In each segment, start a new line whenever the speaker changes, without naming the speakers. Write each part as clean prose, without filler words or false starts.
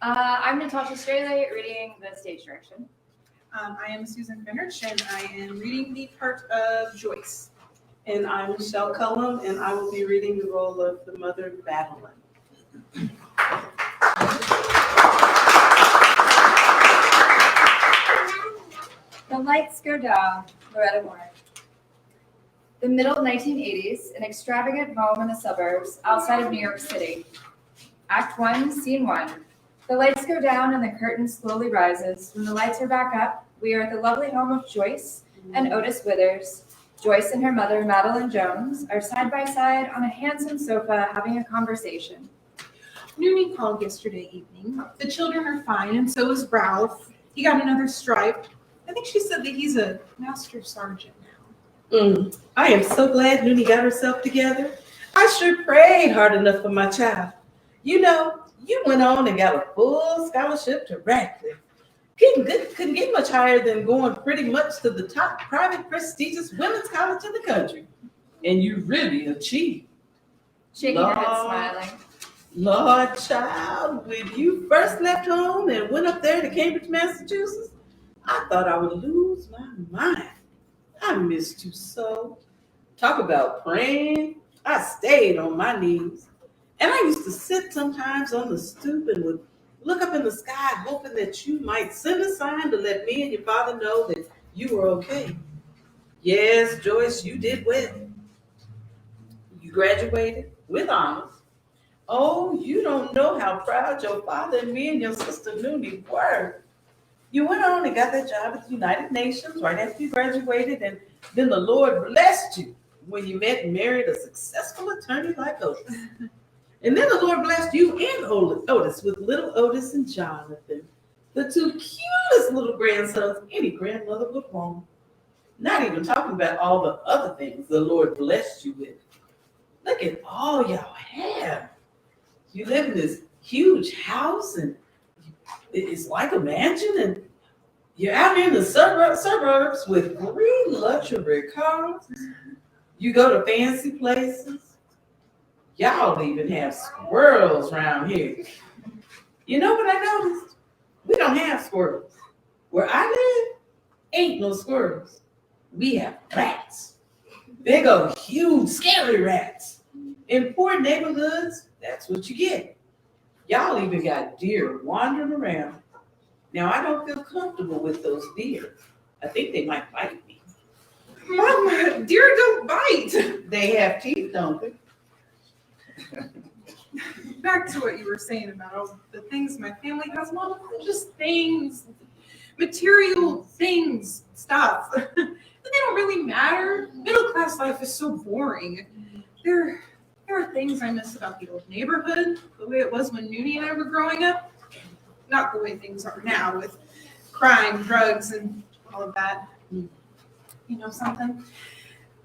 I'm Natasha Straley, reading the stage direction.
I am Susan Finnerch, and I am reading the part of Joyce.
And I'm Michelle Cullum, and I will be reading the role of the mother Madeline.
The lights go down, Loretta Moore. The middle 1980s, an extravagant home in the suburbs outside of New York City. Act 1, Scene 1. The lights go down and the curtain slowly rises. When the lights are back up, we are at the lovely home of Joyce and Otis Withers. Joyce and her mother, Madeline Jones, are side by side on a handsome sofa having a conversation.
Noonie called yesterday evening. The children are fine, and so is Ralph. He got another stripe. I think she said that he's a master sergeant now.
I am so glad Noonie got herself together. I sure prayed hard enough for my child. You know, you went on and got a full scholarship to Radcliffe. Couldn't get much higher than going pretty much to the top private prestigious women's college in the country. And you really achieved.
Shaking her head, smiling.
Lord, child, when you first left home and went up there to Cambridge, Massachusetts, I thought I would lose my mind. I missed you so. Talk about praying. I stayed on my knees. And I used to sit sometimes on the stoop and would look up in the sky, hoping that you might send a sign to let me and your father know that you were okay. Yes, Joyce, you did well. You graduated with honors. Oh, you don't know how proud your father and me and your sister Noonie were. You went on and got that job at the United Nations right after you graduated, and then the Lord blessed you when you met and married a successful attorney like Otis. And then the Lord blessed you and Otis with little Otis and Jonathan, the two cutest little grandsons any grandmother would want. Not even talking about all the other things the Lord blessed you with. Look at all y'all have. You live in this huge house, and it's like a mansion, and you're out here in the suburbs with 3 luxury cars. You go to fancy places. Y'all even have squirrels around here. You know what I noticed? We don't have squirrels. Where I live, ain't no squirrels. We have rats. Big old, huge, scary rats. In poor neighborhoods, that's what you get. Y'all even got deer wandering around. Now, I don't feel comfortable with those deer. I think they might bite me.
Mama, deer don't bite.
They have teeth, don't they?
Back to what you were saying about all the things my family has. Mama, they're just things, material things, stuff. But they don't really matter. Middle class life is so boring. There are things I miss about the old neighborhood, the way it was when Noonie and I were growing up. Not the way things are now with crime, drugs, and all of that. You know something?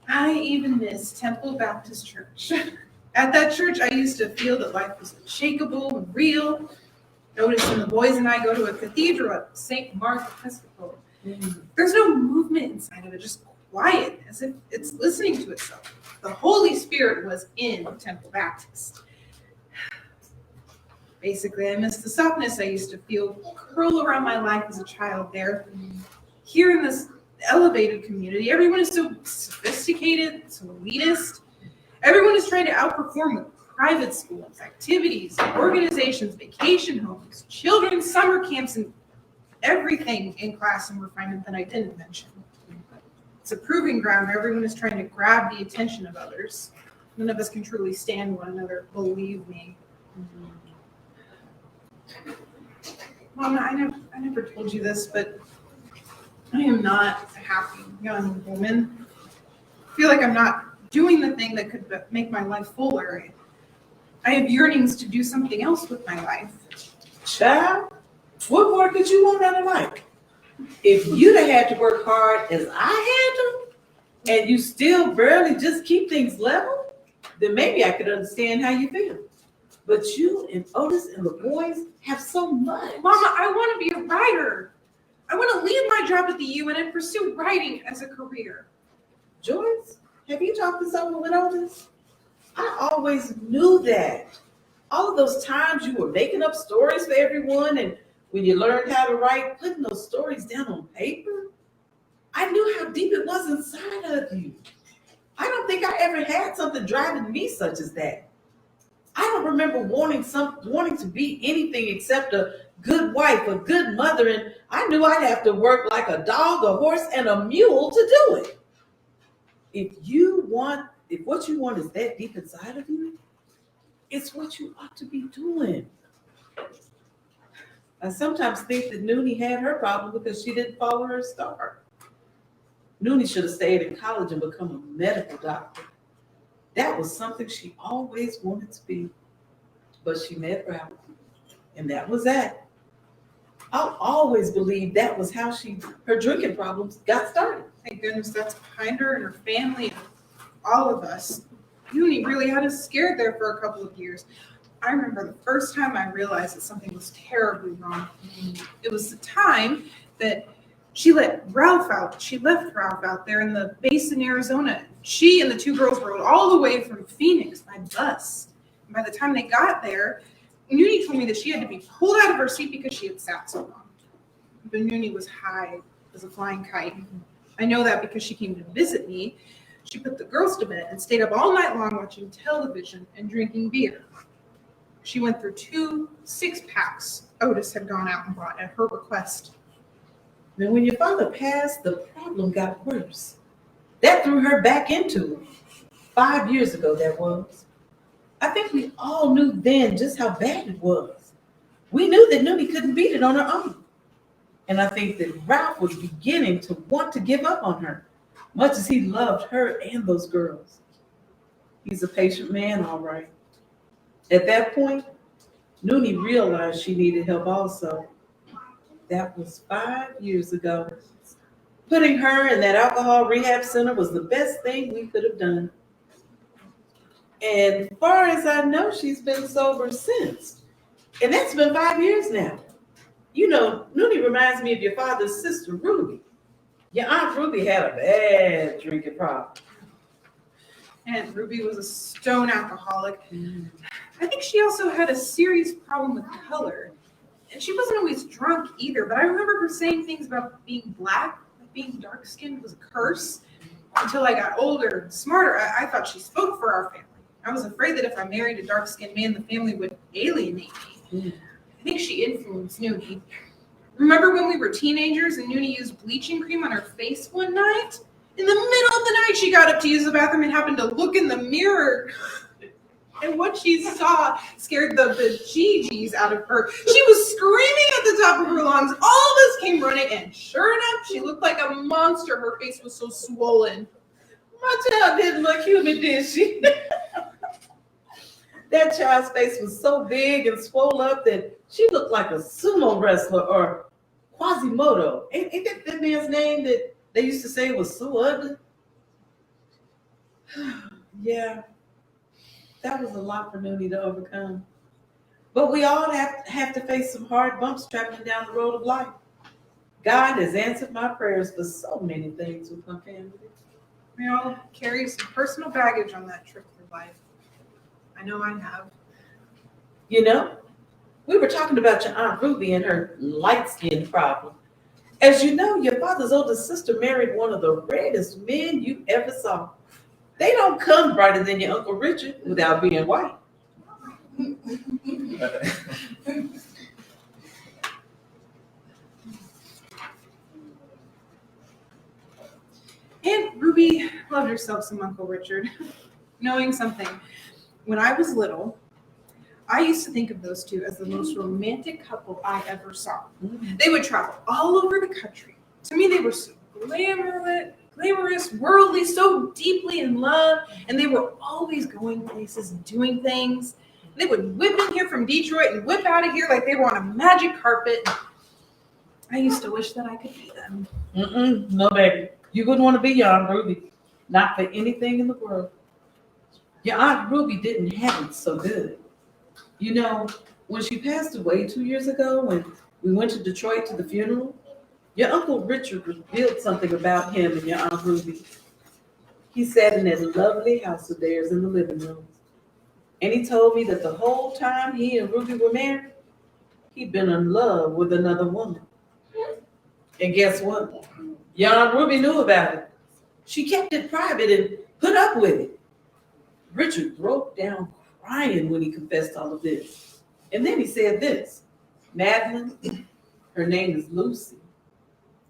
I even miss Temple Baptist Church. At that church, I used to feel that life was unshakable and real. Otis and the boys and I go to a cathedral at St. Mark Episcopal. There's no movement inside of it, just quiet, as if it's listening to itself. The Holy Spirit was in Temple Baptist. Basically, I miss the softness I used to feel curl around my life as a child there. Here in this elevated community, everyone is so sophisticated, so elitist. Everyone is trying to outperform with private schools, activities, organizations, vacation homes, children's summer camps, and everything in class and refinement that I didn't mention. It's a proving ground where everyone is trying to grab the attention of others. None of us can truly stand one another, believe me. Mama, I never told you this, but I am not a happy young woman. I feel like I'm not doing the thing that could make my life fuller. I have yearnings to do something else with my life.
Child, what more could you want out of life? If you'd have had to work hard as I had to, and you still barely just keep things level, then maybe I could understand how you feel. But you and Otis and the boys have so much.
Mama, I want to be a writer. I want to leave my job at the UN and pursue writing as a career.
Joyce, have you talked this over with Otis? I always knew that. All of those times you were making up stories for everyone, and when you learned how to write, putting those stories down on paper, I knew how deep it was inside of you. I don't think I ever had something driving me such as that. I don't remember wanting to be anything except a good wife, a good mother, and I knew I'd have to work like a dog, a horse, and a mule to do it. If what you want is that deep inside of you, it's what you ought to be doing. I sometimes think that Noonie had her problem because she didn't follow her star. Noonie should have stayed in college and become a medical doctor. That was something she always wanted to be. But she met Ralph, and that was that. I'll always believe that was how her drinking problems got started.
Thank goodness that's behind her and her family and all of us. Uni really had us scared there for a couple of years. I remember the first time I realized that something was terribly wrong. It was the time that she left Ralph out there in the basin, Arizona. She and the two girls rode all the way from Phoenix by bus. And by the time they got there, Noonie told me that she had to be pulled out of her seat because she had sat so long. But Noonie was high as a flying kite. I know that because she came to visit me. She put the girls to bed and stayed up all night long watching television and drinking beer. She went through 2 6-packs Otis had gone out and bought at her request.
Then when your father passed, the problem got worse. That threw her back into it. 5 years ago, that was. I think we all knew then just how bad it was. We knew that Noonie couldn't beat it on her own. And I think that Ralph was beginning to want to give up on her, much as he loved her and those girls. He's a patient man, all right. At that point, Noonie realized she needed help also. That was 5 years ago. Putting her in that alcohol rehab center was the best thing we could have done. And as far as I know, she's been sober since. And that's been 5 years now. You know, Noonie reminds me of your father's sister, Ruby. Your Aunt Ruby had a bad drinking problem.
And Ruby was a stone alcoholic. I think she also had a serious problem with color. And she wasn't always drunk either, but I remember her saying things about being black, like being dark-skinned was a curse. Until I got older and smarter, I thought she spoke for our family. I was afraid that if I married a dark-skinned man, the family would alienate me. I think she influenced Noonie. Remember when we were teenagers and Noonie used bleaching cream on her face one night? In the middle of the night, she got up to use the bathroom and happened to look in the mirror. And what she saw scared the bejeebies out of her. She was screaming at the top of her lungs. All of us came running, and sure enough, she looked like a monster. Her face was so swollen.
My child didn't look human, did she? That child's face was so big and swole up that she looked like a sumo wrestler or Quasimodo. Ain't that man's name that they used to say was so ugly? Yeah, that was a lot for Noonie to overcome. But we all have to face some hard bumps traveling down the road of life. God has answered my prayers for so many things with my family.
We all carry some personal baggage on that trip through life. I know I have.
You know, we were talking about your Aunt Ruby and her light skin problem. As you know, your father's oldest sister married one of the reddest men you ever saw. They don't come brighter than your Uncle Richard without being white.
Aunt Ruby loved herself some Uncle Richard. Knowing something, when I was little, I used to think of those two as the most romantic couple I ever saw. They would travel all over the country. To me, they were so glamorous, worldly, so deeply in love, and they were always going places, doing things. They would whip in here from Detroit and whip out of here like they were on a magic carpet. I used to wish that I could be them.
No, baby. You wouldn't want to be your Aunt Ruby. Not for anything in the world. Your Aunt Ruby didn't have it so good. You know, when she passed away 2 years ago, when we went to Detroit to the funeral, your Uncle Richard revealed something about him and your Aunt Ruby. He sat in that lovely house of theirs in the living room, And he told me that the whole time he and Ruby were married, he'd been in love with another woman. And guess what? Young Ruby knew about it. She kept it private and put up with it. Richard broke down crying when he confessed all of this. And then he said this, Madeline, her name is Lucy.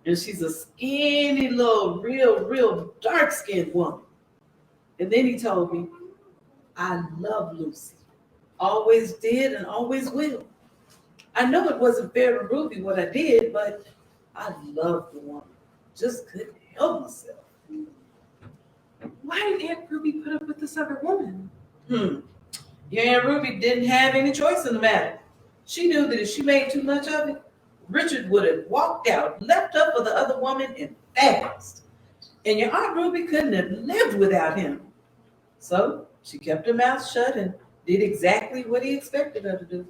And she's a skinny little, real dark-skinned woman. And then he told me, I love Lucy. Always did and always will. I know it wasn't fair to Ruby what I did, but I love the woman. Just couldn't help myself.
Why did Aunt Ruby put up with this other woman?
Your Aunt Ruby didn't have any choice in the matter. She knew that if she made too much of it, Richard would have walked out, left her for the other woman, and fast. And your Aunt Ruby couldn't have lived without him. So she kept her mouth shut and did exactly what he expected her to do.